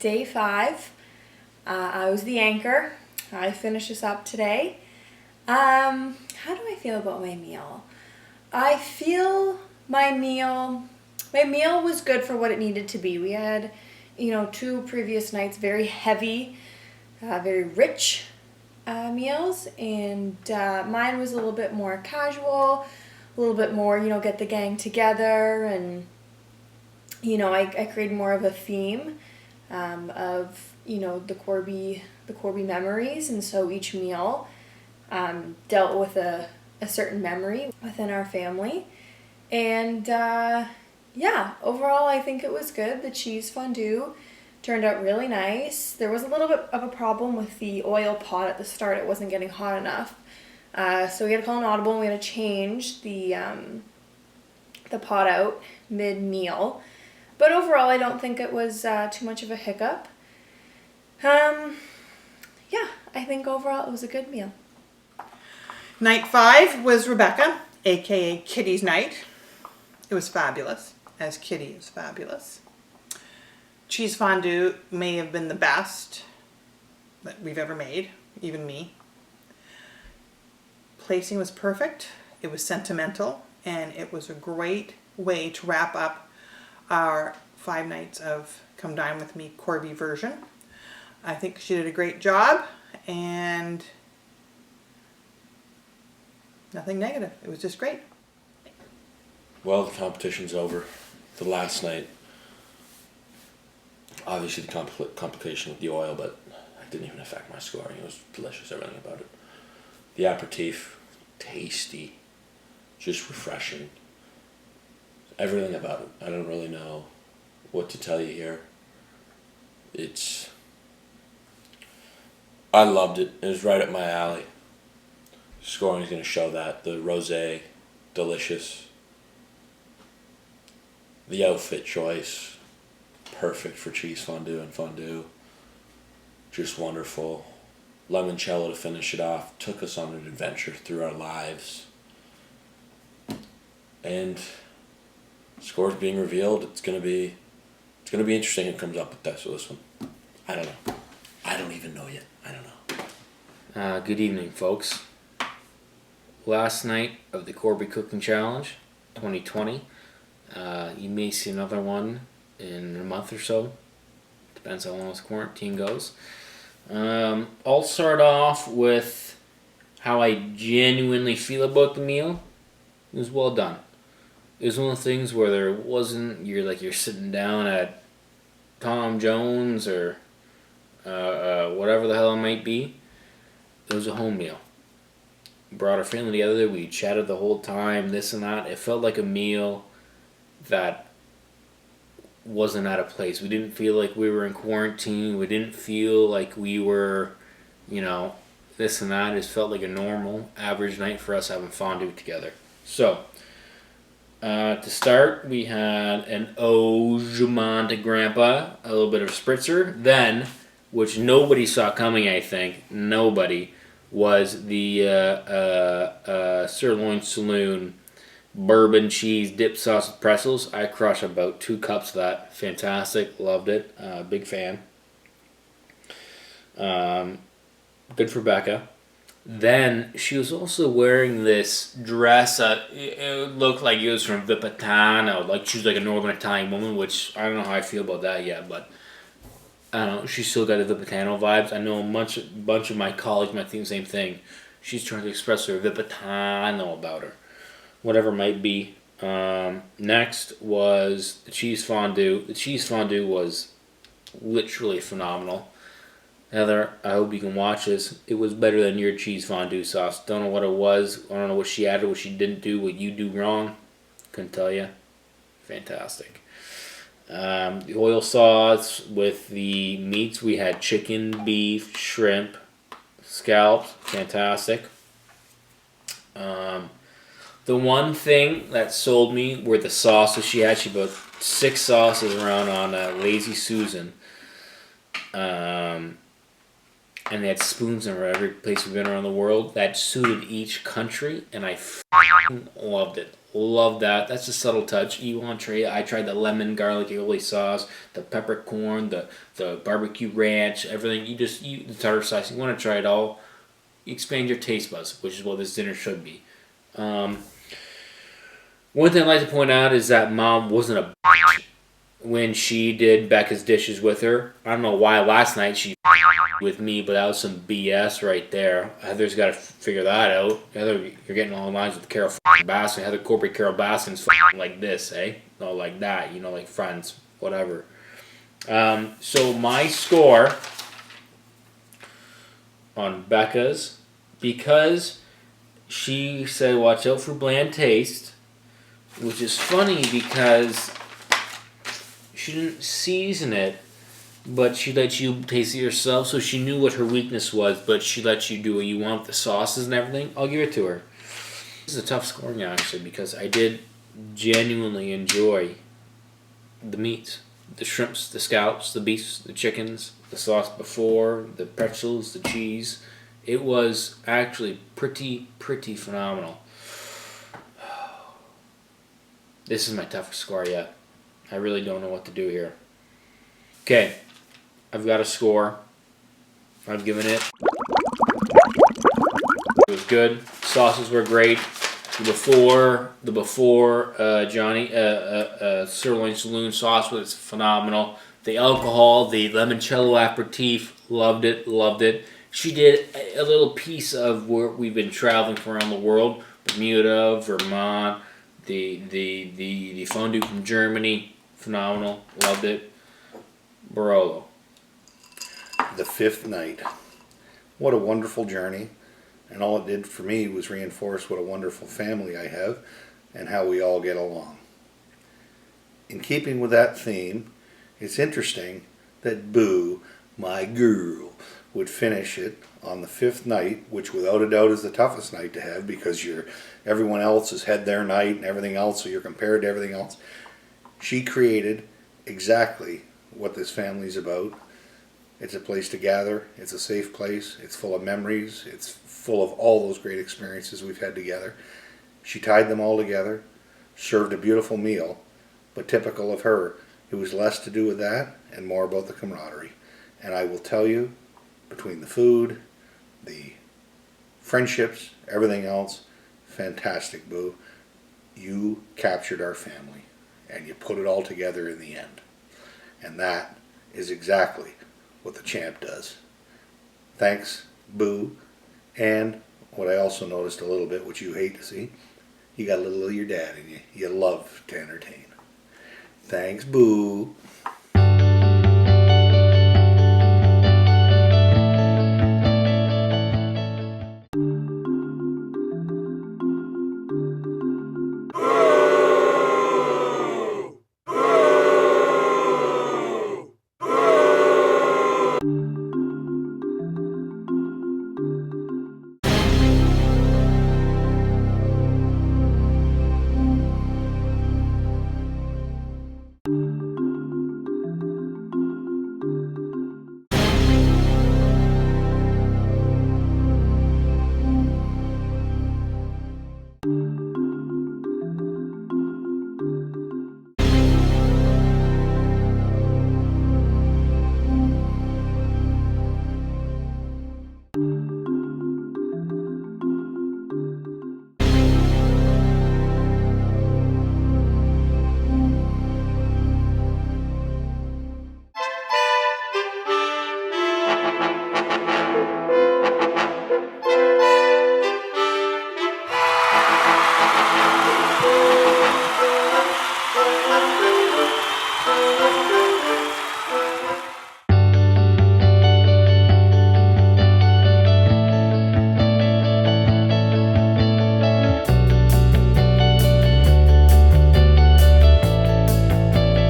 day 5. I was the anchor. I finished this up today. How do I feel about my meal? I feel my meal was good for what it needed to be. We had, 2 previous nights, very heavy, very rich meals, and mine was a little bit more casual, a little bit more, get the gang together, and, I created more of a theme of, the Corby memories, and so each meal dealt with a certain memory within our family. And overall I think it was good. The cheese fondue turned out really nice. There was a little bit of a problem with the oil pot at the start. It wasn't getting hot enough. So we had to call an audible and we had to change the pot out mid-meal. But overall I don't think it was too much of a hiccup. I think overall it was a good meal. Night 5 was Rebecca, aka Kitty's night. It was fabulous, as Kitty is fabulous. Cheese fondue may have been the best that we've ever made, even me. Placing was perfect, it was sentimental, and it was a great way to wrap up our 5 nights of Come Dine With Me Corby version. I think she did a great job, and nothing negative. It was just great. Well, the competition's over. The last night, obviously the complication with the oil, but it didn't even affect my scoring. It was delicious, everything about it. The aperitif, tasty, just refreshing. Everything about it. I don't really know what to tell you here. I loved it. It was right up my alley. Scoring is going to show that. The rosé, delicious. The outfit choice, perfect for cheese fondue and fondue. Just wonderful. Limoncello to finish it off. Took us on an adventure through our lives. And scores being revealed. It's gonna be interesting who comes up with this one. I don't know. I don't even know yet. I don't know. Good evening, folks. Last night of the Corby Cooking Challenge 2020. You may see another one in a month or so. Depends how long this quarantine goes. I'll start off with how I genuinely feel about the meal. It was well done. It was one of the things where there wasn't, you're sitting down at Tom Jones or whatever the hell it might be. It was a home meal. Brought our family together. We chatted the whole time, this and that. It felt like a meal that wasn't out of place. We didn't feel like we were in quarantine. We didn't feel like we were, this and that. It felt like a normal, average night for us having fondue together. So, to start, we had an eau de grandpa, a little bit of spritzer. Then, which nobody saw coming, I think, was the Sirloin Saloon bourbon cheese dip sauce with pretzels. I crushed about 2 cups of that. Fantastic. Loved it. Big fan. Good for Becca. Then she was also wearing this dress. It looked like it was from Vipitano. Like she was like a Northern Italian woman, which I don't know how I feel about that yet, but I don't know. She still got the Vipitano vibes. I know a bunch of my colleagues might think the same thing. She's trying to express her Vipitano about her. Whatever it might be. Next was the cheese fondue. The cheese fondue was literally phenomenal. Heather, I hope you can watch this. It was better than your cheese fondue sauce. Don't know what it was. I don't know what she added, what she didn't do, what you do wrong. Couldn't tell you. Fantastic. The oil sauce with the meats. We had chicken, beef, shrimp, scallops. Fantastic. The one thing that sold me were the sauces she had. She put 6 sauces around on Lazy Susan. and they had spoons in every place we've been around the world that suited each country, and I f***ing loved it. Love that. That's a subtle touch. You entree. I tried the lemon garlic aioli sauce, the peppercorn, the barbecue ranch, everything. The tartar sauce. You want to try it all. You expand your taste buds, which is what this dinner should be. One thing I'd like to point out is that Mom wasn't a bitch when she did Becca's dishes with her. I don't know why last night she with me, but that was some BS right there. Heather's got to figure that out. Heather, you're getting all lines with Carol Baskin. Heather Corby, Carol Baskin's like this, eh? Not like that, like friends, whatever. So my score on Becca's, because she said watch out for bland taste, which is funny because she didn't season it, but she let you taste it yourself, so she knew what her weakness was, but she let you do what you want with the sauces and everything. I'll give it to her. This is a tough scoring, actually, because I did genuinely enjoy the meats. The shrimps, the scallops, the beefs, the chickens, the sauce before, the pretzels, the cheese. It was actually pretty phenomenal. This is my toughest score yet. I really don't know what to do here. Okay, I've got a score. I've given it. It was good. Sauces were great. The before Johnny sirloin saloon sauce was phenomenal. The alcohol, the limoncello aperitif, loved it. She did a little piece of where we've been traveling from around the world: Bermuda, Vermont, the fondue from Germany, phenomenal, loved it. Barolo. The fifth night. What a wonderful journey. And all it did for me was reinforce what a wonderful family I have and how we all get along. In keeping with that theme, it's interesting that Boo, my girl, would finish it on the fifth night, which without a doubt is the toughest night to have because everyone else has had their night and everything else, so you're compared to everything else. She created exactly what this family's about. It's a place to gather. It's a safe place. It's full of memories. It's full of all those great experiences we've had together. She tied them all together, served a beautiful meal, but typical of her, it was less to do with that and more about the camaraderie. And I will tell you, between the food, the friendships, everything else, fantastic, Boo. You captured our family and you put it all together in the end. And that is exactly what the champ does. Thanks, Boo. And what I also noticed a little bit, which you hate to see, you got a little of your dad in you. You love to entertain. Thanks, Boo.